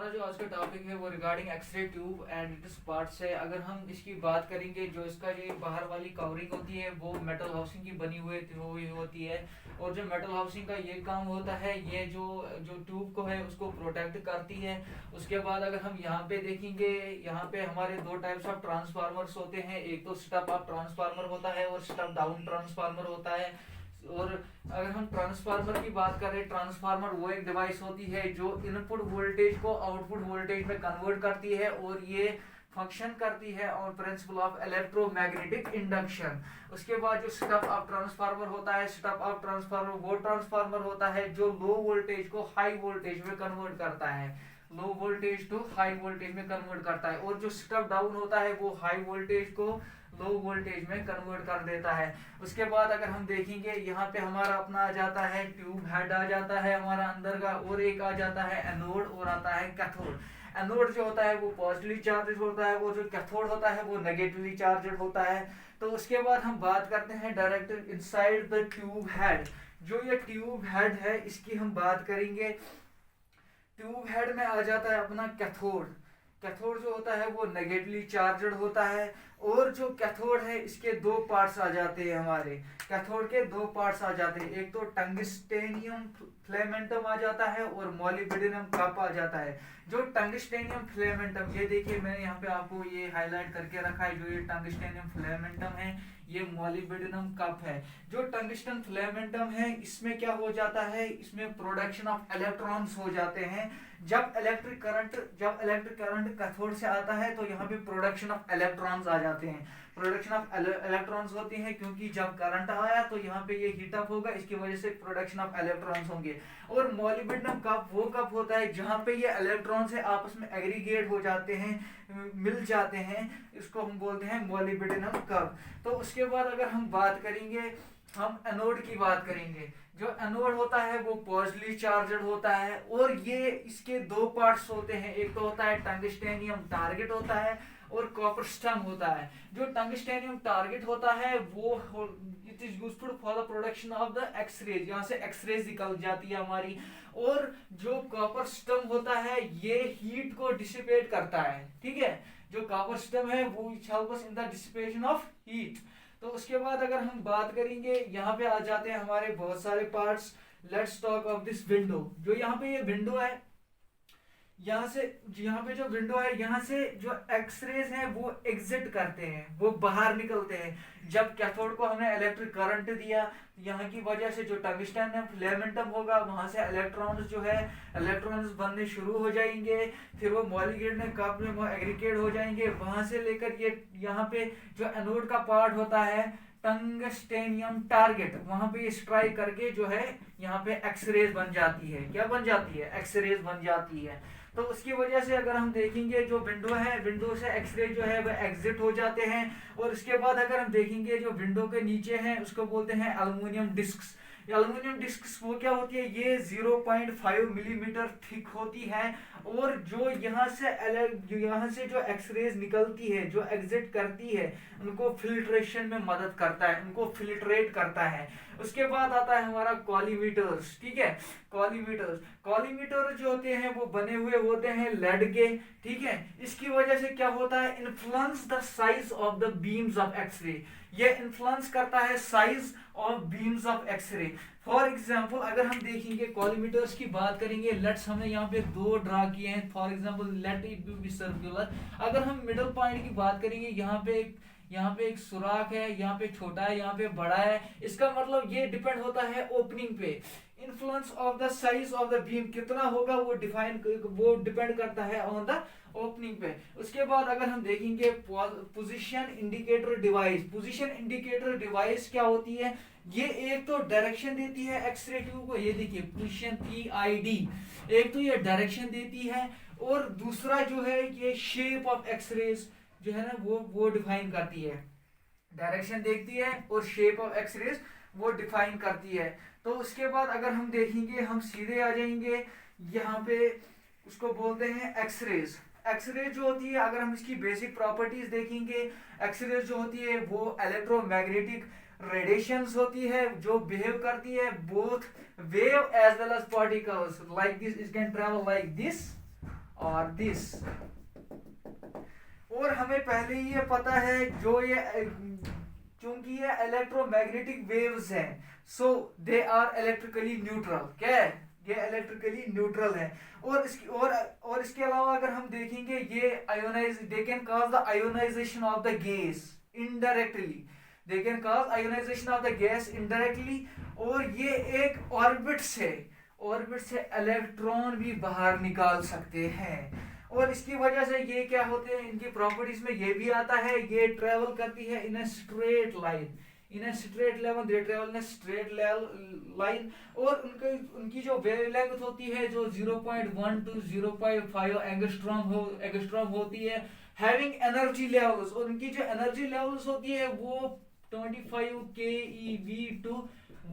हमारा जो आज का टॉपिक है वो regarding X-ray tube and its parts है। अगर हम इसकी बात करेंगे, जो इसका ये बाहर वाली कवरिंग होती है वो मेटल हाउसिंग की बनी हुई होती है। और जो मेटल हाउसिंग का ये काम होता है, ये जो जो ट्यूब को है उसको प्रोटेक्ट करती है। उसके बाद अगर हम यहाँ पे देखेंगे, यहाँ पे हमारे दो टाइप्स ऑफ ट्रांसफार्मर्स होते हैं। एक तो स्टेप अप ट्रांसफार्मर होता है और स्टेप डाउन ट्रांसफार्मर होता है। और अगर हम ट्रांसफार्मर की बात करें, ट्रांसफार्मर वो एक डिवाइस होती है जो इनपुट वोल्टेज को आउटपुट वोल्टेज में कन्वर्ट करती है, और ये फंक्शन करती है on principle of electromagnetic induction. उसके बाद जो स्टेप अप ट्रांसफार्मर होता है, स्टेप अप ट्रांसफार्मर वो ट्रांसफार्मर होता है जो लो वोल्टेज को हाई वोल्टेज में कन्वर्ट करता है, low voltage to high voltage में कन्वर्ट करता है। और जो स्टेप डाउन होता है वो हाई वोल्टेज को लो वोल्टेज में कन्वर्ट कर देता है। उसके बाद अगर हम देखेंगे, यहाँ पे हमारा अपना आ जाता है ट्यूब हेड आ जाता है हमारा अंदर का, और एक आ जाता है एनोड और आता है कैथोड। एनोड जो होता है वो पॉजिटिवली चार्जेड होता है, और जो कैथोड होता है वो नेगेटिवली चार्जेड होता है। तो उसके बाद हम बात करते हैं direct inside the tube head. जो ये ट्यूब हेड है इसकी हम बात करेंगे। ट्यूब हेड में आ जाता है अपना कैथोड। कैथोड जो होता है वो नेगेटिवली चार्जड होता है। और जो कैथोड है इसके दो पार्ट्स आ जाते हैं हमारे, कैथोड के दो पार्ट्स आ जाते हैं। एक तो टंगस्टेनियम फिलामेंटम आ जाता है और मॉलिब्डेनम कप आ जाता है। जो टंगस्टेनियम फिलामेंटम, ये देखिए मैंने यहाँ पे आपको ये हाईलाइट करके रखा है, जो ये टंगस्टेनियम फिलामेंटम है ये मॉलिब्डेनम कप है। जो टंगस्टन फिलामेंटम है इसमें क्या हो जाता है, इसमें प्रोडक्शन ऑफ इलेक्ट्रॉन्स हो जाते हैं। जब इलेक्ट्रिक करंट कैथोड से आता है तो यहाँ पे प्रोडक्शन ऑफ इलेक्ट्रॉन्स आ जाते हैं। प्रोडक्शन ऑफ इलेक्ट्रॉन्स होती है क्योंकि जब करंट आया तो यहाँ पे ये हीट अप होगा, इसकी वजह से प्रोडक्शन ऑफ इलेक्ट्रॉन्स होंगे। और मॉलिब्डेनम कप वो कप होता है जहाँ पे ये इलेक्ट्रॉन्स है आपस में एग्रीगेट हो जाते हैं, मिल जाते हैं, इसको हम बोलते हैं मॉलिब्डेनम कप। तो उसके बाद अगर हम बात करेंगे, हम एनोड की बात करेंगे। जो एनोड होता है वो पॉजिटिवली चार्जड होता है, और ये इसके दो पार्ट्स होते हैं। एक तो होता है टंगस्टेनियम टारगेट होता है और कॉपर स्टम होता है। जो टंगस्टेनियम टारगेट होता है वो it is useful for the production of the X-rays, यहाँ से एक्सरेज निकल जाती है हमारी। और जो कॉपर स्टम होता है ये हीट को डिसिपेट करता है, ठीक है। जो कॉपर स्टम है वो help us in the dissipation of heat. तो उसके बाद अगर हम बात करेंगे, यहाँ पे आ जाते हैं हमारे बहुत सारे parts. Let's talk of this window. जो यहाँ पे ये विंडो है, यहाँ से, यहाँ पे जो विंडो है यहाँ से जो एक्सरेज हैं वो एग्जिट करते हैं, वो बाहर निकलते हैं। जब कैथोड को हमने इलेक्ट्रिक करंट दिया, यहाँ की वजह से जो टंगस्टन फिलामेंटम होगा वहां से इलेक्ट्रॉन्स जो है इलेक्ट्रॉन्स बनने शुरू हो जाएंगे। फिर वो मॉलिब्डेनम कप में वो एग्रीगेट हो जाएंगे। वहां से लेकर ये यहाँ पे जो एनोड का पार्ट होता है टंगस्टेनियम टारगेट, वहां पे स्ट्राइक करके जो है यहाँ पे एक्सरेज बन जाती है। क्या बन जाती है? एक्सरेज बन जाती है। तो उसकी वजह से अगर हम देखेंगे, जो विंडो है, विंडो से एक्सरे जो है वह एग्जिट हो जाते हैं। और उसके बाद अगर हम देखेंगे, जो विंडो के नीचे है उसको बोलते हैं एल्युमिनियम डिस्क्स। एल्युमिनियम डिस्क्स वो क्या होती है, ये 0.5 मिलीमीटर थिक होती है। और जो यहाँ से जो एक्सरेज निकलती है, जो एग्जिट करती है, उनको फिल्ट्रेशन में मदद करता है, उनको फिल्ट्रेट करता है। उसके बाद आता है हमारा कॉलीमीटर्स, ठीक है। कॉलीमीटर जो होते हैं वो बने हुए होते हैं लेड के, ठीक है। इसकी वजह से क्या होता है, influence the size of the beams of X-ray. ये इन्फ्लुएंस करता है size of beams of X-ray. For example अगर हम देखेंगे, कॉलीमीटर्स की बात करेंगे, लेट्स हमने यहाँ पे दो ड्रा किए हैं। For example let it be circular. अगर हम मिडल पॉइंट की बात करेंगे, यहाँ पे एक सुराख है, यहाँ पे छोटा है, यहाँ पे बड़ा है। इसका मतलब ये डिपेंड होता है ओपनिंग पे। Influence of the size of the beam कितना होगा वो डिपेंड करता है ऑन द ओपनिंग पे। उसके बाद अगर हम देखेंगे position indicator device. Position indicator device क्या होती है, ये एक तो डायरेक्शन देती है एक्सरे ट्यूब को, ये देखिए पोजीशन PID, एक तो ये डायरेक्शन देती है, और दूसरा जो है ये शेप ऑफ एक्सरेज जो है ना वो डिफाइन करती है। डायरेक्शन देखती है और शेप ऑफ एक्सरेज वो डिफाइन करती है। तो उसके बाद अगर हम देखेंगे, हम सीधे आ जाएंगे यहाँ पे, उसको बोलते हैं एक्सरेज। एक्सरेज जो होती है, अगर हम इसकी बेसिक प्रॉपर्टीज देखेंगे, एक्सरेज जो होती है वो इलेक्ट्रोमैग्नेटिक रेडिएशंस होती है जो बिहेव करती है both wave as well as particles like this. It can travel like this or this. और हमें पहले ही ये पता है जो ये चूंकि ये इलेक्ट्रोमैग्नेटिक वेव्स हैं, सो दे आर इलेक्ट्रिकली न्यूट्रल। क्या है? ये इलेक्ट्रिकली न्यूट्रल है। और इसके अलावा अगर हम देखेंगे ये ionise they can cause the ionisation of the gas indirectly. They can cause ionisation of the gas indirectly. और ये एक ऑर्बिट से इलेक्ट्रॉन भी बाहर निकाल सकते हैं। और इसकी वजह से ये क्या होते हैं, इनकी प्रॉपर्टीज में ये भी आता है, ये ट्रेवल करती है in a straight line, in a straight level, they travel in a straight line. और उनकी जो वेवलेंथ होती है जो 0.1 to 0.5 एंगस्ट्रॉम होती है, हैविंग एनर्जी लेवल्स। और उनकी जो एनर्जी लेवल्स होती है वो 25 keV to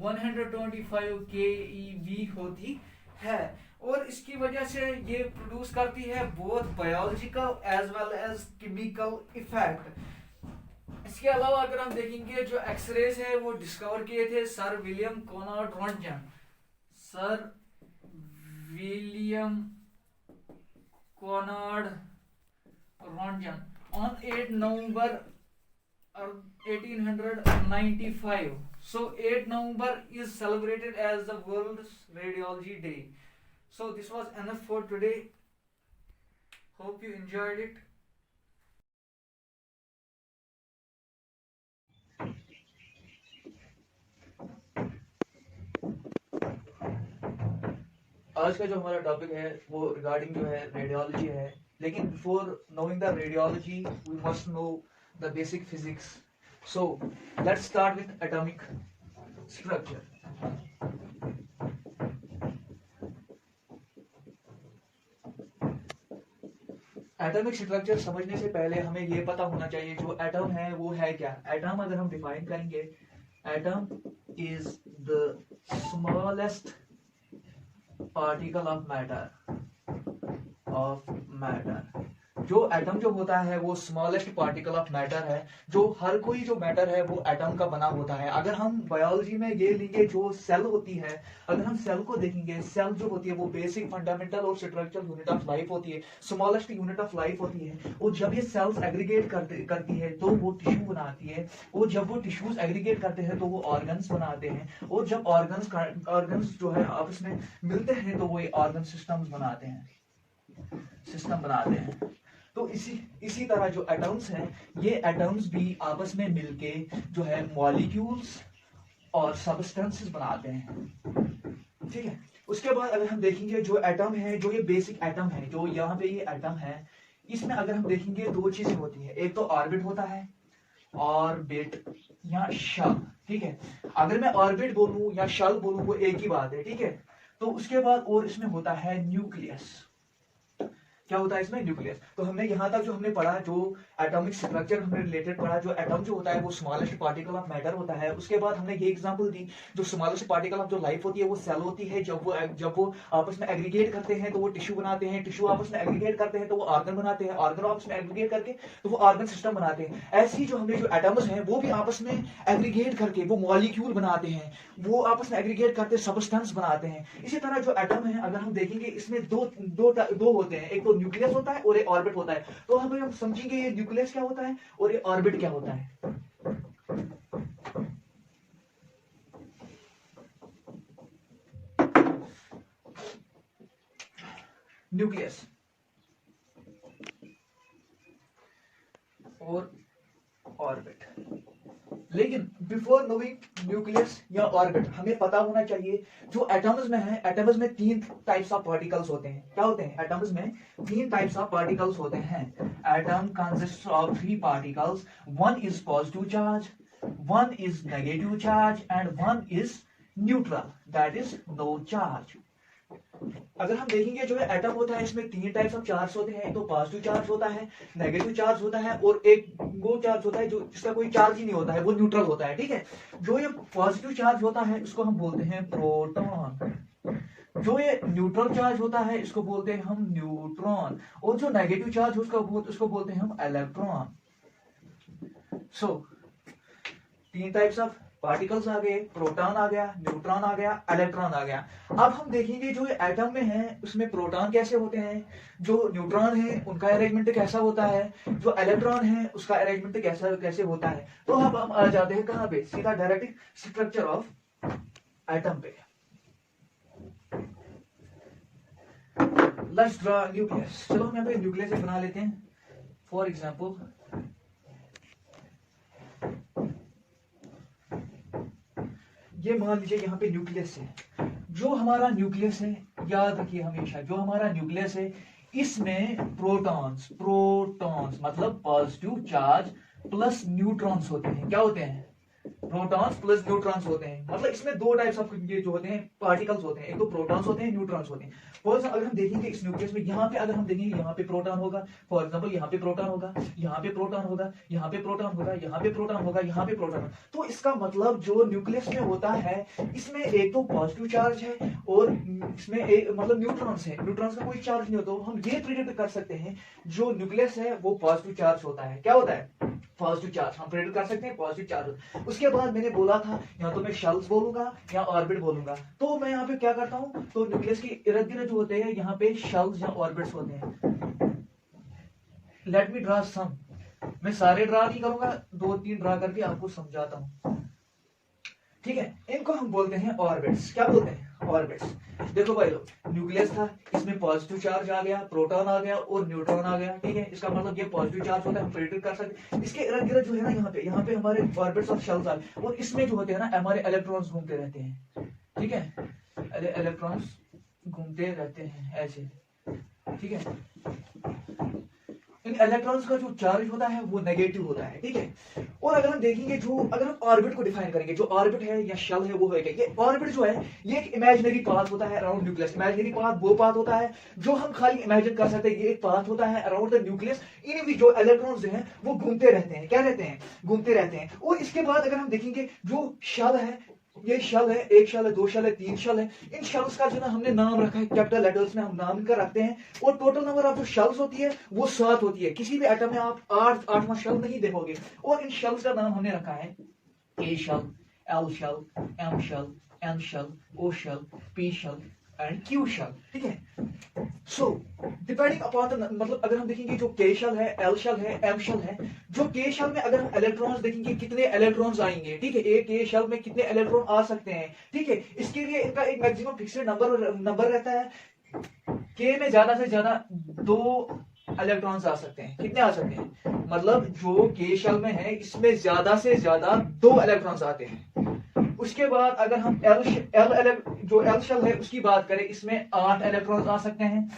125 keV होती है। और इसकी वजह से ये प्रोड्यूस करती है both biological as well as chemical effect. इसके अलावा अगर हम देखेंगे जो एक्सरेज है वो डिस्कवर किए थे sir William Conrad Roentgen. Sir William Conrad Roentgen on 8 November 1895. So 8 November is celebrated as the World's Radiology Day. So this was enough for today. Hope you enjoyed it. आज का जो हमारा topic है वो regarding जो है radiology है। लेकिन before knowing the radiology we must know the basic physics. So let's start with atomic structure. Atomic structure समझने से पहले हमें ये पता होना चाहिए जो एटम है वो है क्या। एटम अगर हम डिफाइन करेंगे, atom is the smallest particle of matter. जो एटम जो होता है वो स्मॉलेस्ट पार्टिकल ऑफ मैटर है। जो हर कोई जो मैटर है वो एटम का बना होता है। अगर हम बायोलॉजी में ये लेंगे जो सेल होती है, अगर हम सेल को देखेंगे, सेल जो होती है वो बेसिक फंडामेंटल और स्ट्रक्चरल यूनिट ऑफ लाइफ होती है, स्मॉलेस्ट यूनिट ऑफ लाइफ होती है। और जब ये सेल्स एग्रीगेट करती है तो वो टिश्यू बनाती है। और जब वो टिश्यूज एग्रीगेट करते हैं तो वो ऑर्गन्स बनाते हैं। और जब ऑर्गन्स जो है आपस में मिलते हैं तो वो ऑर्गन सिस्टम बनाते हैं। तो इसी तरह जो एटम्स हैं, ये एटम्स भी आपस में मिलके जो है मॉलिक्यूल्स और सब्सटेंसेस बनाते हैं। ठीक है। उसके बाद अगर हम देखेंगे जो एटम है, जो ये बेसिक एटम है, जो यहाँ पे ये एटम है, इसमें अगर हम देखेंगे दो चीजें होती है। एक तो ऑर्बिट होता है, ऑर्बिट या शल। ठीक है। अगर मैं ऑर्बिट बोलूं या शल बोलूं वो एक ही बात है। ठीक है। तो उसके बाद और इसमें होता है न्यूक्लियस। क्या होता है इसमें? न्यूक्लियस। तो हमने यहाँ तक जो हमने पढ़ा, जो एटॉमिक स्ट्रक्चर हमने रिलेटेड पढ़ा, जो एटम जो होता है वो स्मॉलेस्ट पार्टिकल ऑफ मैटर होता है। उसके बाद हमने ये एग्जांपल दी, जो स्मॉलेस्ट पार्टिकल ऑफ जो लाइफ होती है वो सेल होती है। जब वो आपस में एग्रीगेट करते हैं तो वो टिश्यू बनाते हैं, टिश्यू आपस में एग्रीगेट करते हैं तो वो ऑर्गन बनाते हैं, ऑर्गन आपस में एग्रीगेट करके तो वो ऑर्गन सिस्टम बनाते हैं। ऐसी जो हमने जो एटम्स हैं वो भी आपस में एग्रीगेट करके वो मॉलिक्यूल बनाते हैं, वो आपस में एग्रीगेट करके सब्सटेंस बनाते हैं। इसी तरह जो एटम है अगर हम देखेंगे इसमें दो होते हैं, एक तो न्यूक्लियस होता है और एक ऑर्बिट होता है। तो हम समझेंगे ये न्यूक्लियस क्या होता है और ये ऑर्बिट क्या होता है। न्यूक्लियस और ऑर्बिट। लेकिन बिफोर नोइंग न्यूक्लियस या ऑर्बिट हमें पता होना चाहिए जो एटम्स में है, एटम्स में 3 टाइप्स ऑफ पार्टिकल्स होते हैं। क्या होते हैं? एटम्स में 3 टाइप्स ऑफ पार्टिकल्स होते हैं। Atom consist of 3 particles, one is positive charge, one is negative charge and one is neutral, that is no charge. अगर हम देखेंगे जो है एटम होता है इसमें 3 टाइप्स ऑफ चार्ज होते हैं। एक तो पॉजिटिव चार्ज होता है, नेगेटिव चार्ज होता है और एक वो चार्ज होता है जो जिसका कोई चार्ज ही नहीं होता है, वो न्यूट्रल होता है। ठीक है। जो ये पॉजिटिव चार्ज होता है इसको हम बोलते हैं प्रोटॉन। जो ये न्यूट्रल चार्ज होता है इसको बोलते हैं हम न्यूट्रॉन। और जो नेगेटिव चार्ज उसको बोलते हैं हम electron. So 3 types of particles आ गए, प्रोटॉन आ गया, न्यूट्रॉन आ गया, इलेक्ट्रॉन आ गया। अब हम देखेंगे जो एटम में है उसमें प्रोटॉन कैसे होते हैं, जो न्यूट्रॉन है उनका अरेंजमेंट कैसा होता है, जो इलेक्ट्रॉन है उसका अरेंजमेंट कैसा कैसे होता है। तो अब हम आ जाते हैं कहां पे, सीधा डायरेक्ट स्ट्रक्चर ऑफ एटम पे। Let's draw nucleus. चलो हम यहाँ पे न्यूक्लियस बना लेते हैं। फॉर एग्जाम्पल ये मान लीजिए यहाँ पे न्यूक्लियस है। जो हमारा न्यूक्लियस है, याद रखिए हमेशा, जो हमारा न्यूक्लियस है इसमें प्रोटॉन्स प्रोटॉन्स मतलब पॉजिटिव चार्ज प्लस न्यूट्रॉन्स होते हैं। क्या होते हैं, प्रोटॉन्स प्लस न्यूट्रॉन्स होते हैं। मतलब इसमें दो टाइप्स ऑफ ये जो होते हैं पार्टिकल्स होते हैं, एक तो प्रोटॉन्स होते हैं, न्यूट्रॉन्स होते हैं। फॉर एग्जाम्पल अगर हम देखेंगे इस न्यूक्लियस में, यहाँ पे अगर हम देखेंगे यहाँ पे प्रोटॉन होगा, फॉर एग्जाम्पल यहाँ पे प्रोटॉन होगा, यहाँ पे प्रोटॉन होगा, यहाँ पे प्रोटॉन होगा, यहाँ पे प्रोटॉन होगा, यहाँ पे प्रोटॉन होगा। तो इसका मतलब जो न्यूक्लियस में होता है इसमें एक तो पॉजिटिव चार्ज है और इसमें एक मतलब न्यूट्रॉन्स है, न्यूट्रॉन्स का कोई चार्ज नहीं होता। तो हम ये प्रेडिक्ट कर सकते हैं जो न्यूक्लियस है वो पॉजिटिव चार्ज होता है। क्या होता है, पॉजिटिव चार्ज। हम प्रेडिक्ट कर सकते हैं पॉजिटिव चार्ज। उसके बाद मैंने बोला था या तो मैं शेल्स बोलूंगा या ऑर्बिट बोलूंगा। तो मैं यहाँ पे क्या करता हूँ, तो न्यूक्लियस के इर्द गिर्द जो होते हैं यहाँ पे शेल्स या ऑर्बिट्स होते हैं। लेट मी ड्रा सम। मैं सारे ड्रा नहीं करूंगा, 2-3 ड्रा करके आपको समझाता हूँ, ठीक है। इनको हम बोलते हैं ऑर्बिट्स। क्या बोलते हैं, ऑर्बिट्स। देखो भाई लोग, न्यूक्लियस था, इसमें पॉजिटिव चार्ज आ गया, प्रोटॉन आ गया और न्यूट्रॉन आ गया, ठीक है। इसका मतलब ये पॉजिटिव चार्ज होता है, हम प्रेडिक्ट कर सकते हैं। इसके इर्द गिर्द जो है ना यहाँ पे हमारे ऑर्बिट्स और शेल्स आ गए और इसमें जो होते हैं ना हमारे इलेक्ट्रॉन्स घूमते रहते हैं, ठीक है। इलेक्ट्रॉन्स घूमते रहते हैं ऐसे, ठीक है। इन इलेक्ट्रॉन्स का जो चार्ज होता है वो नेगेटिव होता है, ठीक है। और अगर हम देखेंगे जो अगर हम ऑर्बिट को डिफाइन करेंगे, जो ऑर्बिट है या शेल है वो है क्या, ये ऑर्बिट जो है ये एक इमेजिनरी पाथ होता है अराउंड न्यूक्लियस। इमेजिनरी पाथ वो पाथ होता है जो हम खाली इमेजिन कर सकते हैं। ये एक पाथ होता है अराउंड द न्यूक्लियस, इन भी जो इलेक्ट्रॉन्स हैं वो घूमते रहते हैं। क्या रहते हैं, घूमते रहते हैं। और इसके बाद अगर हम देखेंगे जो शेल है, ये शेल है, एक शेल है, 2 शेल है, 3 शेल है। इन शेल्स का जो ना हमने नाम रखा है कैपिटल लेटर्स में, हम नाम कर रखते हैं। और टोटल नंबर ऑफ जो शेल्स होती है वो 7 होती है। किसी भी एटम में आप 8वां शेल नहीं देखोगे। और इन शेल्स का नाम हमने रखा है A shell, L shell, M shell, N shell, O shell, P shell and Q shell, ठीक है। सो डिपेंडिंग अपॉन द मतलब अगर हम देखेंगे जो के शेल है, एल शेल है, एम शेल है, जो के शेल में अगर हम इलेक्ट्रॉन्स देखेंगे कितने इलेक्ट्रॉन्स आएंगे, ठीक है। एक के शेल में कितने इलेक्ट्रॉन आ सकते हैं, ठीक है। इसके लिए इनका एक मैक्सिमम फिक्स्ड नंबर रहता है। के में ज्यादा से ज्यादा 2 इलेक्ट्रॉन्स आ सकते हैं। कितने आ सकते हैं, मतलब जो के शेल में है इसमें ज्यादा से ज्यादा 2 इलेक्ट्रॉन्स आते हैं। उसके बाद अगर हम जो एल शेल है उसकी बात करें, इसमें 8 इलेक्ट्रॉन्स आ सकते हैं।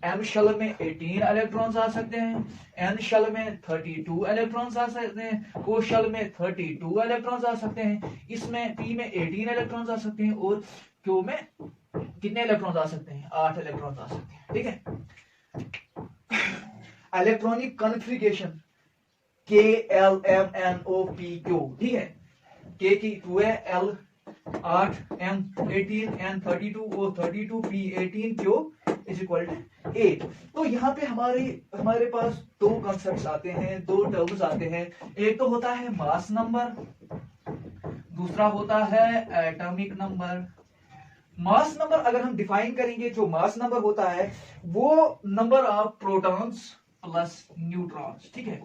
एम शेल में 18 इलेक्ट्रॉन्स आ सकते हैं। एन शेल में 32 इलेक्ट्रॉन्स आ सकते हैं। ओ शेल में 32 इलेक्ट्रॉन्स आ सकते हैं। इसमें पी में 18 इलेक्ट्रॉन्स आ सकते हैं। और क्यू में कितने इलेक्ट्रॉन्स आ सकते हैं, 8 इलेक्ट्रॉन्स आ सकते हैं, ठीक है। इलेक्ट्रॉनिक कॉन्फ़िगरेशन KLMNOPQ, ठीक है। के की 2 है, L 8, M 18, N 32, O 32, P 18, Q is equal to 8। तो यहाँ पे हमारे पास 2 कॉन्सेप्ट्स आते हैं, 2 टर्म्स आते हैं। एक तो होता है मास नंबर, दूसरा होता है एटॉमिक नंबर। मास नंबर अगर हम डिफाइन करेंगे, जो मास नंबर होता है वो number of protons plus neutrons, ठीक है।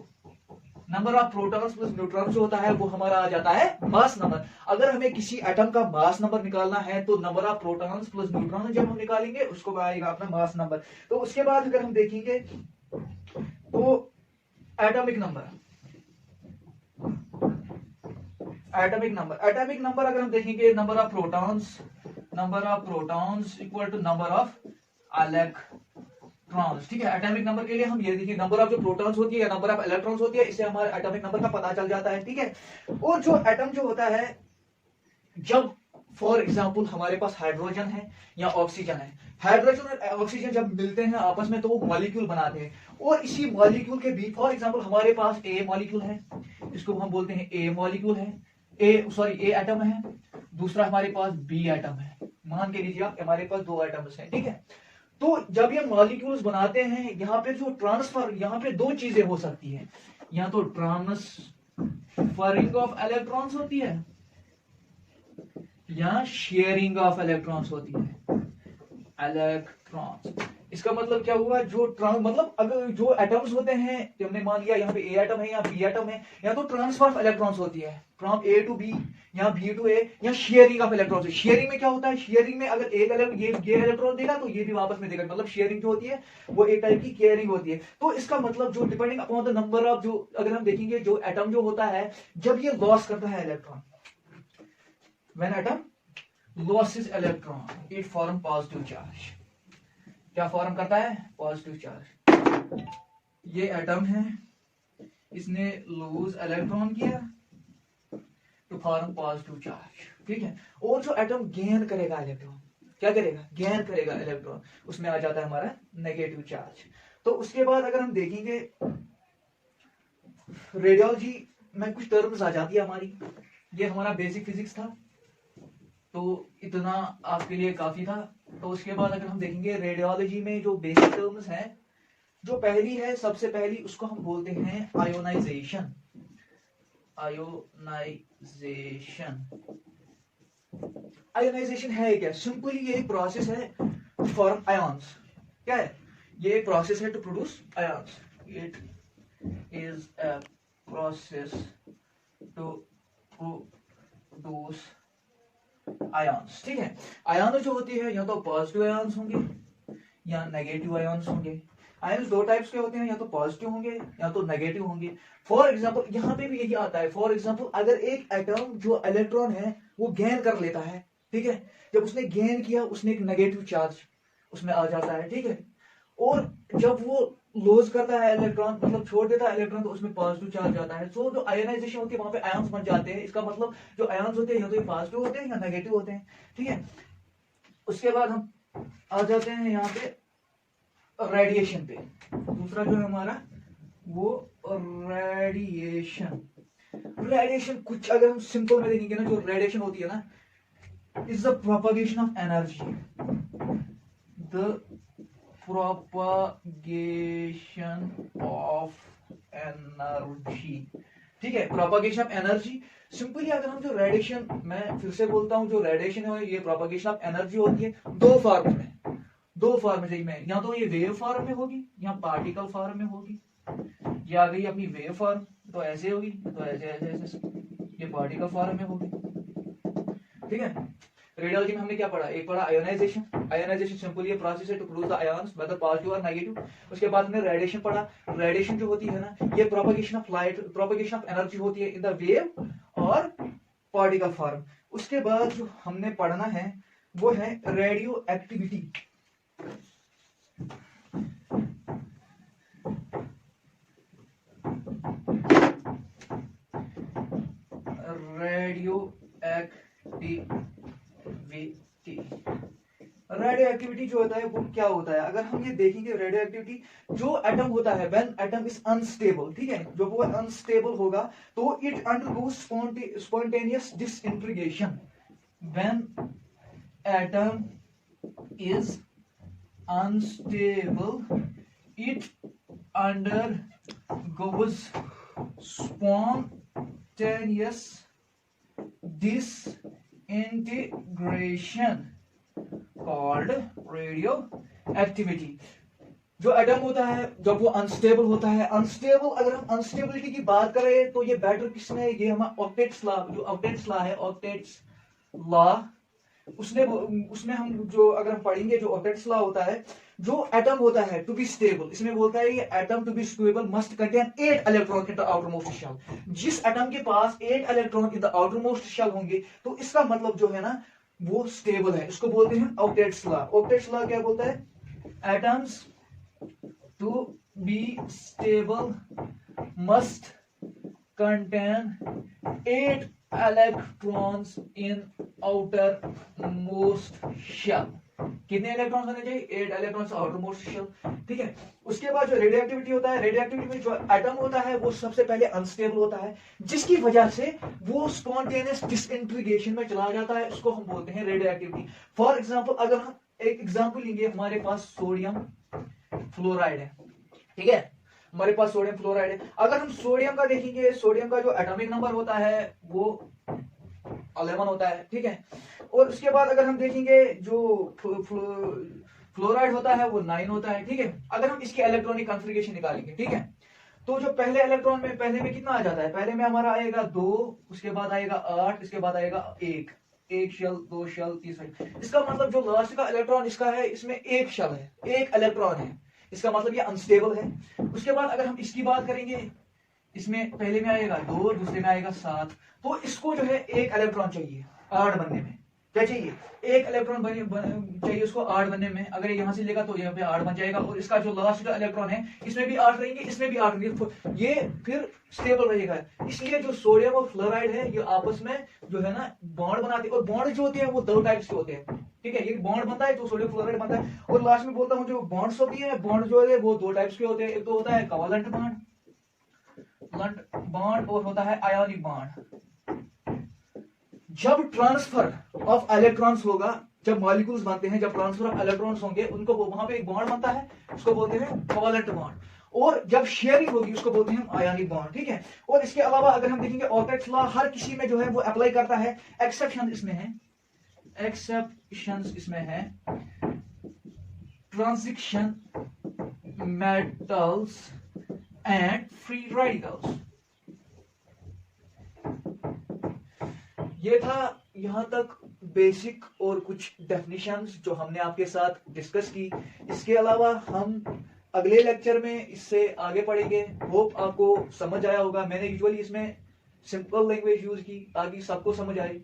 Number of protons plus neutrons जो होता है वो हमारा आ जाता है मास नंबर। अगर हमें किसी एटम का मास नंबर निकालना है तो number of protons plus neutron जब हम निकालेंगे उसको आएगा अपना मास नंबर। तो उसके बाद अगर हम देखेंगे तो एटॉमिक नंबर अगर हम देखेंगे number of protons equal to number of electrons, ठीक है। एटॉमिक नंबर के लिए हम ये देखिए नंबर ऑफ जो प्रोटॉन्स होती है या नंबर ऑफ इलेक्ट्रॉन्स होती है, इससे हमारे एटॉमिक नंबर का पता चल जाता है, ठीक है। और जो एटम जो होता है, जब फॉर एग्जांपल हमारे पास हाइड्रोजन है या ऑक्सीजन है, हाइड्रोजन और ऑक्सीजन जब मिलते हैं आपस में तो वो मॉलिक्यूल बनाते हैं। और इसी मॉलिक्यूल के बीच फॉर एग्जांपल हमारे पास ए मॉलिक्यूल है, इसको हम बोलते हैं ए मॉलिक्यूल है, ए एटम है। दूसरा हमारे पास बी एटम है। मान के लीजिए आप हमारे पास 2 एटम्स हैं, ठीक है। तो जब ये मॉलिक्यूल्स बनाते हैं, यहाँ पे जो ट्रांसफर, यहाँ पे 2 चीजें हो सकती है, या तो ट्रांसफरिंग ऑफ इलेक्ट्रॉन्स होती है या शेयरिंग ऑफ इलेक्ट्रॉन्स होती है, इलेक्ट्रॉन्स। इसका मतलब क्या हुआ, जो मतलब अगर जो एटम्स होते हैं, हमने मान लिया यहाँ पे ए एटम है या बी एटम है, या तो ट्रांसफर ऑफ इलेक्ट्रॉन्स होती है फ्रॉम ए टू बी या बी टू ए, या शेयरिंग ऑफ इलेक्ट्रॉन्स। शेयरिंग में क्या होता है, शेयरिंग में अगर एक ये इलेक्ट्रॉन देगा तो ये भी वापस में देगा, मतलब शेयरिंग जो होती है वो एक टाइप की केयरिंग होती है। तो इसका मतलब जो depending upon the number of, जो अगर हम देखेंगे जो एटम जो होता है जब ये लॉस करता है electron, when atom losses electron it form positive charge. क्या फॉर्म करता है, पॉजिटिव चार्ज। ये एटम है, इसने लूज इलेक्ट्रॉन किया तो फॉर्म पॉजिटिव चार्ज, ठीक है। और जो एटम गेन करेगा इलेक्ट्रॉन, क्या करेगा, गेन करेगा इलेक्ट्रॉन, उसमें आ जाता है हमारा नेगेटिव चार्ज। तो उसके बाद अगर हम देखेंगे रेडियोलॉजी में कुछ टर्म्स आ जाती है हमारी, ये हमारा बेसिक फिजिक्स था तो इतना आपके लिए काफी था। तो उसके बाद अगर हम देखेंगे रेडियोलॉजी में जो बेसिक टर्म्स हैं, जो पहली है सबसे पहली उसको हम बोलते हैं आयोनाइजेशन। आयोनाइजेशन, आयोनाइजेशन है क्या, सिंपली ये एक प्रोसेस है टू फॉर्म आयंस। क्या है, ये एक प्रोसेस है to produce ions. It is a process to produce ions, ठीक है। आयन जो होती है या तो पॉजिटिव आयंस होंगे या नेगेटिव आयंस होंगे। आयंस दो टाइप्स के होते हैं, या तो पॉजिटिव होंगे या तो नेगेटिव होंगे। फॉर एग्जांपल यहाँ पे भी यही आता है, फॉर एग्जांपल अगर एक एटम जो इलेक्ट्रॉन है वो गेन कर लेता है, ठीक है, जब उसने गेन किया उसने एक नेगेटिव चार्ज उसमें आ जाता है, ठीक है। और जब वो लॉस करता है इलेक्ट्रॉन, मतलब छोड़ देता है इलेक्ट्रॉन, तो उसमें पॉजिटिव चार्ज आता है। सो जो आयनाइजेशन होती है वहां पे आयंस बन जाते हैं। इसका मतलब जो आयंस होते हैं या तो ये पॉजिटिव होते हैं या नेगेटिव होते हैं, ठीक है। उसके बाद हम आ जाते हैं यहाँ पे रेडिएशन पे। दूसरा जो है हमारा वो रेडिएशन। रेडिएशन कुछ अगर हम सिंपल में देखेंगे ना, जो रेडिएशन होती है ना, is the propagation of energy, the propagation of energy, ठीक है, प्रोपगेशन ऑफ एनर्जी। सिंपली अगर हम जो रेडिएशन, मैं फिर से बोलता हूं, जो रेडिएशन है ये प्रोपगेशन ऑफ एनर्जी होती है दो फॉर्म में, या तो ये वेव फॉर्म में होगी या पार्टिकल फॉर्म में होगी। ये आ गई अपनी वेव फॉर्म, तो ऐसे होगी, तो ऐसे ऐसे ऐसे, ये पार्टिकल फॉर्म में होगी, ठीक है। रेडियोलॉजी में हमने क्या पढ़ा, एक पढ़ा आयोनाइजेशन। आयोनाइजेशन सिंपली ये प्रोसेस है to produce the ions, whether positive और नेगेटिव। उसके बाद हमने रेडिएशन पढ़ा। रेडिएशन जो होती है ना, ये propagation of light, propagation of energy होती है इन द वेव और पार्टिकल फॉर्म। उसके बाद जो हमने पढ़ना है वो है रेडियो एक्टिविटी। रेडियो एक्टिविटी जो होता है वो क्या होता है, अगर हम ये देखेंगे रेडियो एक्टिविटी, जो एटम होता है व्हेन एटम इज अनस्टेबल, ठीक है, जब वो अनस्टेबल होगा तो it undergoes spontaneous disintegration. When atom is unstable it undergoes spontaneous disintegration called radioactivity। जो एटम होता है जब वो अनस्टेबल होता है, अनस्टेबल, अगर हम अनस्टेबिलिटी की बात करें तो ये बेटर किसमें, ये हमारा ऑक्टेट्स लॉ, जो ऑक्टेट्स लॉ है, ऑक्टेट्स लॉ, उसमें हम जो अगर हम पढ़ेंगे जो ऑक्टेट्स लॉ होता है, जो एटम होता है टू बी स्टेबल, इसमें बोलता है ये atom to be stable must contain 8 electron in the outermost shell. जिस एटम के पास 8 electron in the outermost shell होंगे तो इसका मतलब जो है ना वो स्टेबल है, इसको बोलते हैं ऑक्टेट्स लॉ। ऑक्टेट्स लॉ क्या बोलता है, atoms to be stable must contain 8 electrons in outermost shell। कितने इलेक्ट्रॉन्स होने चाहिए, 8 इलेक्ट्रॉन्स आउटर मोस्ट शेल, ठीक है। उसके बाद जो रेडियो एक्टिविटी होता है, रेडियो एक्टिविटी में जो एटम होता है वो सबसे पहले अनस्टेबल होता है, जिसकी वजह से वो स्पॉन्टेनियस डिसइंटीग्रेशन में चला जाता है, उसको हम बोलते हैं रेडियो एक्टिविटी। फॉर एग्जांपल अगर हम एक एग्जांपल लेंगे, हमारे पास सोडियम फ्लोराइड है, ठीक है, हमारे पास सोडियम फ्लोराइड है। अगर हम सोडियम का देखेंगे, सोडियम का जो एटॉमिक नंबर होता है वो 11 होता है, ठीक है। और उसके बाद अगर हम देखेंगे जो फ्लोराइड होता है वो 9 होता है, ठीक है। अगर हम इसकी इलेक्ट्रॉनिक कॉन्फ़िगरेशन निकालेंगे, ठीक है, तो जो पहले इलेक्ट्रॉन में पहले में कितना आ जाता है, पहले में हमारा आएगा 2, उसके बाद आएगा 8, इसके बाद आएगा 1, एक शेल, 2 शेल, तीसरा। इसका मतलब जो लास्ट का इलेक्ट्रॉन इसका है, इसमें एक शेल है, एक इलेक्ट्रॉन है, इसका मतलब ये अनस्टेबल है। उसके बाद अगर हम इसकी बात करेंगे, इसमें पहले में आएगा 2, दूसरे में आएगा 7, तो इसको जो है एक इलेक्ट्रॉन चाहिए 8 बनने में। क्या चाहिए, एक इलेक्ट्रॉन चाहिए उसको 8 बनने में। अगर यहाँ से लेगा तो यहाँ पे 8 बन जाएगा, और इसका जो लास्ट का इलेक्ट्रॉन है इसमें भी 8 रहेंगे, इसमें भी 8 रहेंगे, ये फिर स्टेबल रहेगा। इसलिए जो सोडियम और फ्लोराइड है ये आपस में जो है ना बॉन्ड बनाते हैं, और बॉन्ड जो होते हैं वो 2 टाइप्स के होते हैं, ठीक है। ये बॉन्ड बनता है जो सोडियम फ्लोराइड बनता है। और लास्ट में बोलता हूँ जो बॉन्ड्स होती है, बॉन्ड जो है वो 2 टाइप्स के होते हैं, एक तो होता है कोवेलेंट बॉन्ड और होता है आयोनिक बॉन्ड। जब ट्रांसफर ऑफ इलेक्ट्रॉन्स होगा, जब मॉलिक्यूल्स बनते हैं, जब ट्रांसफर ऑफ इलेक्ट्रॉन्स होंगे, उनको वहां पे एक बॉन्ड बनता है, उसको बोलते हैं कोवेलेंट बॉन्ड। और जब शेयरिंग होगी उसको बोलते हैं हम आयोनिक बॉन्ड, ठीक है। और इसके अलावा अगर हम देखेंगे ऑर्टेक्स लॉ हर किसी में जो है वो अप्लाई करता है, एक्सेप्शन इसमें है, transition metals and free radicals. ये था यहां तक बेसिक और कुछ डेफिनेशंस जो हमने आपके साथ डिस्कस की। इसके अलावा हम अगले लेक्चर में इससे आगे पढ़ेंगे। होप आपको समझ आया होगा। मैंने यूजुअली इसमें सिंपल लैंग्वेज यूज की ताकि सबको समझ आए।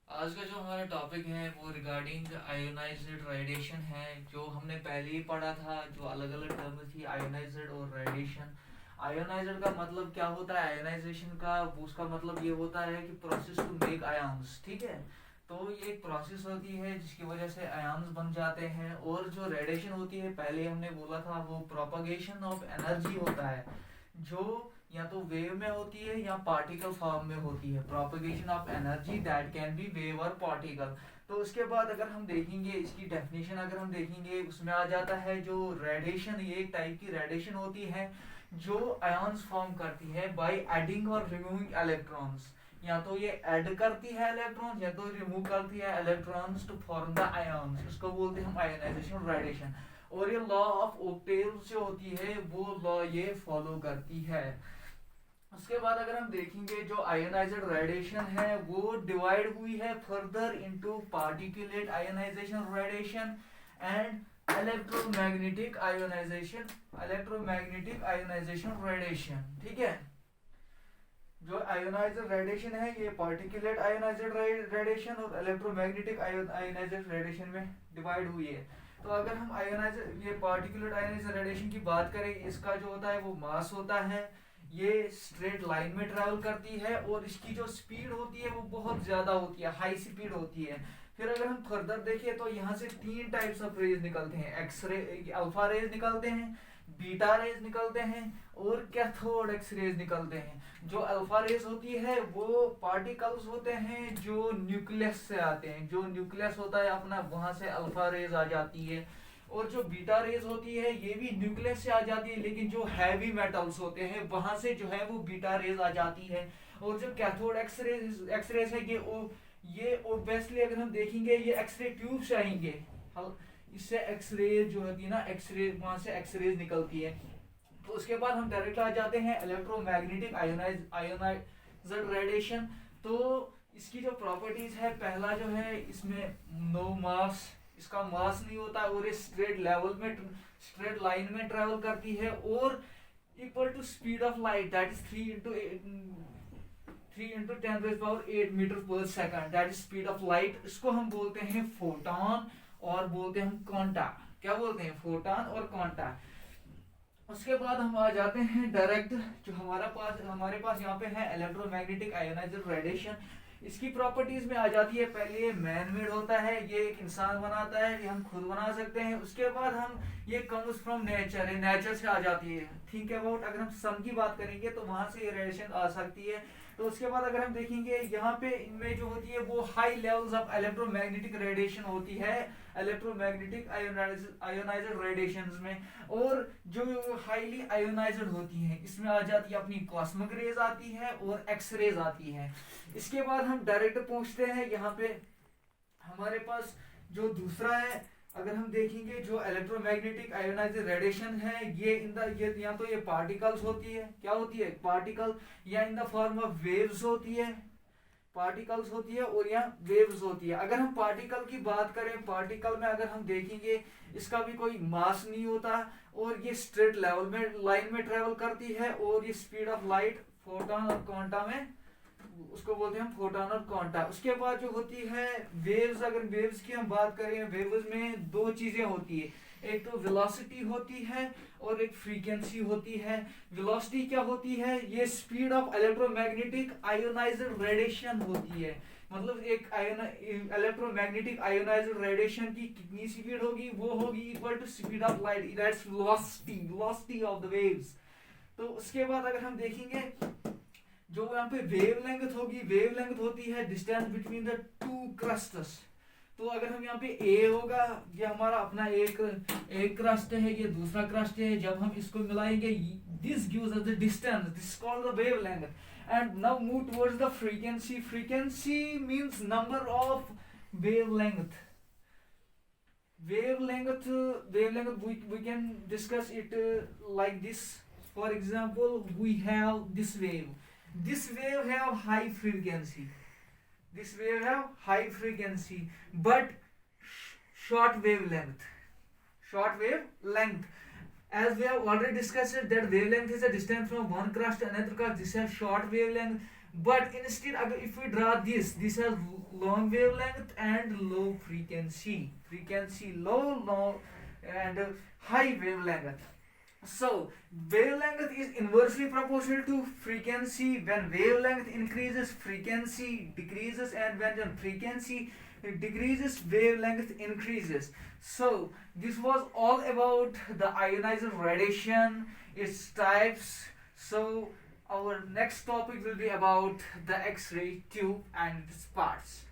आज का जो हमारा टॉपिक है वो रिगार्डिंग आयोनाइज्ड रेडिएशन है, जो हमने पहले ही पढ़ा था, जो अलग अलग टर्म थी आयोनाइज्ड और रेडिएशन। आयोनाइज्ड का मतलब क्या होता है, आयोनाइजेशन का उसका मतलब ये होता है कि प्रोसेस टू मेक आयन्स, ठीक है। तो ये एक प्रोसेस होती है जिसकी वजह से आयन्स बन जाते हैं। और जो रेडिएशन होती है पहले हमने बोला था वो प्रोपगेशन ऑफ एनर्जी होता है, जो या तो वेव में होती है या पार्टिकल फॉर्म में होती है। Propagation of energy that can be wave और पार्टिकल। तो उसके बाद अगर हम देखेंगे इसकी डेफिनेशन, अगर हम देखेंगे उसमें आ जाता है जो रेडिएशन, ये एक टाइप की रेडिएशन होती है जो आयन्स फॉर्म करती है बाय एडिंग और रिमूविंग इलेक्ट्रॉन्स। या तो ये ऐड करती है इलेक्ट्रॉन्स या तो रिमूव करती है electrons to form the ions. इसको बोलते हैं हम आयोनाइजेशन रेडिएशन। और ये लॉ ऑफ ओक्टेव जो होती है वो लॉ ये फॉलो करती है। उसके बाद अगर हम देखेंगे जो आयोनाइज्ड रेडिएशन है वो डिवाइड हुई है further into particulate ionization radiation and electromagnetic ionization radiation, ठीक है। जो आयोनाइज्ड रेडिएशन है ये पार्टिकुलेट आयोनाइज्ड रेडिएशन और इलेक्ट्रोमैग्नेटिक आयोनाइज्ड रेडिएशन में डिवाइड हुई है। तो अगर हम आयोनाइज्ड ये पार्टिकुलेट आयोनाइज्ड रेडिएशन की बात करें, इसका जो होता है वो मास होता है, ये स्ट्रेट लाइन में ट्रैवल करती है और इसकी जो स्पीड होती है वो बहुत ज्यादा होती है, हाई स्पीड होती है। फिर अगर हम फर्दर देखें तो यहाँ से 3 टाइप्स ऑफ रेज निकलते हैं, एक्स रे, अल्फा रेज निकलते हैं, बीटा रेज निकलते हैं और कैथोड एक्स रेज निकलते हैं। जो अल्फा रेज होती है वो पार्टिकल्स होते हैं जो न्यूक्लियस से आते हैं, जो न्यूक्लियस होता है अपना वहां से अल्फा रेज आ जाती है। और जो बीटा रेज होती है ये भी न्यूक्लियस से आ जाती है, लेकिन जो हैवी मेटल्स होते हैं वहां से जो है वो बीटा रेज आ जाती है। और जो कैथोड एक्स रेज है ये ओब्वियसली अगर हम देखेंगे ये एक्सरे ट्यूब से आएंगे, इससे एक्सरे जो होती है ना, एक्सरे वहां से एक्सरे निकलती है। तो उसके बाद हम डायरेक्ट आ जाते हैं इलेक्ट्रोमैग्नेटिक आयोनाइज्ड रेडिएशन। तो इसकी जो प्रॉपर्टीज है, पहला जो है इसमें नो मास, इसका मास नहीं होता और ये स्ट्रेट लाइन में ट्रेवल करती है और equal to speed of light that is 3 into 10⁸ metre per second, that is speed of light. इसको हम बोलते हैं फोटॉन और बोलते हैं हम क्वांटा। क्या बोलते हैं, फोटॉन और क्वांटा। उसके बाद हम आ जाते हैं डायरेक्ट जो हमारे पास यहाँ पे है इलेक्ट्रोमैग्नेटिक आयोनाइज्ड रेडिएशन। इसकी प्रॉपर्टीज में आ जाती है, पहले ये मैन मेड होता है, ये एक इंसान बनाता है, ये हम खुद बना सकते हैं। उसके बाद हम ये कम्स फ्रॉम नेचर, ये नेचर से आ जाती है। थिंक अबाउट, अगर हम सन की बात करेंगे तो वहां से ये रेडिएशन आ सकती है। तो उसके बाद अगर हम देखेंगे यहाँ पे इनमें जो होती है वो high levels of electromagnetic radiation होती है, इलेक्ट्रोमैग्नेटिक आयोनाइज्ड रेडिएशंस में। और जो हाईली आयोनाइज्ड होती है इसमें आ जाती है अपनी कॉस्मिक रेज आती है और एक्स रेज आती है। इसके बाद हम डायरेक्ट पहुंचते हैं यहाँ पे हमारे पास जो दूसरा है, अगर हम देखेंगे जो इलेक्ट्रोमैग्नेटिक आयोनाइज्ड रेडिएशन है ये या तो ये पार्टिकल्स होती है, क्या होती है, पार्टिकल, या in the form of waves होती है, पार्टिकल्स होती है और या वेव्स होती है। अगर हम पार्टिकल की बात करें, पार्टिकल में अगर हम देखेंगे इसका भी कोई मास नहीं होता और ये स्ट्रेट लेवल में लाइन में ट्रेवल करती है और ये स्पीड ऑफ लाइट फोटॉन और क्वांटा में, उसको बोलते हैं फोटॉन और क्वांटा। उसके बाद जो होती है वेव्स, अगर वेव्स की हम बात करें, वेव्स में दो चीजें होती है, एक तो वेलोसिटी होती है और एक फ्रीक्वेंसी होती है। वेलोसिटी क्या होती है, ये speed of electromagnetic ionized radiation होती है, मतलब एक इलेक्ट्रोमैग्नेटिक आयोनाइज्ड रेडिएशन की कितनी स्पीड होगी, वो होगी equal to speed of light, that's velocity of the waves. तो उसके बाद अगर हम देखेंगे जो यहाँ पे वेवलेंथ होगी, वेवलेंथ होती है distance between the two crusts. तो अगर हम यहाँ पे ए होगा, ये हमारा अपना एक क्रस्ट है, ये दूसरा क्रस्ट है, जब हम इसको मिलाएंगे this gives us the distance, this is called the wavelength. And now move towards the frequency, frequency means number of wavelength. wavelength we can discuss it like this. For example, we have this wave have high frequency, this wave have high frequency but short wavelength, as we have already discussed it, that wavelength is a distance from one crust to another crust, this has short wavelength. But instead if we draw this has long wavelength and low frequency low and high wavelength. So wavelength is inversely proportional to frequency. When wavelength increases, frequency decreases, and when frequency decreases, wavelength increases. So this was all about the ionized radiation, its types. So our next topic will be about the X-ray tube and its parts.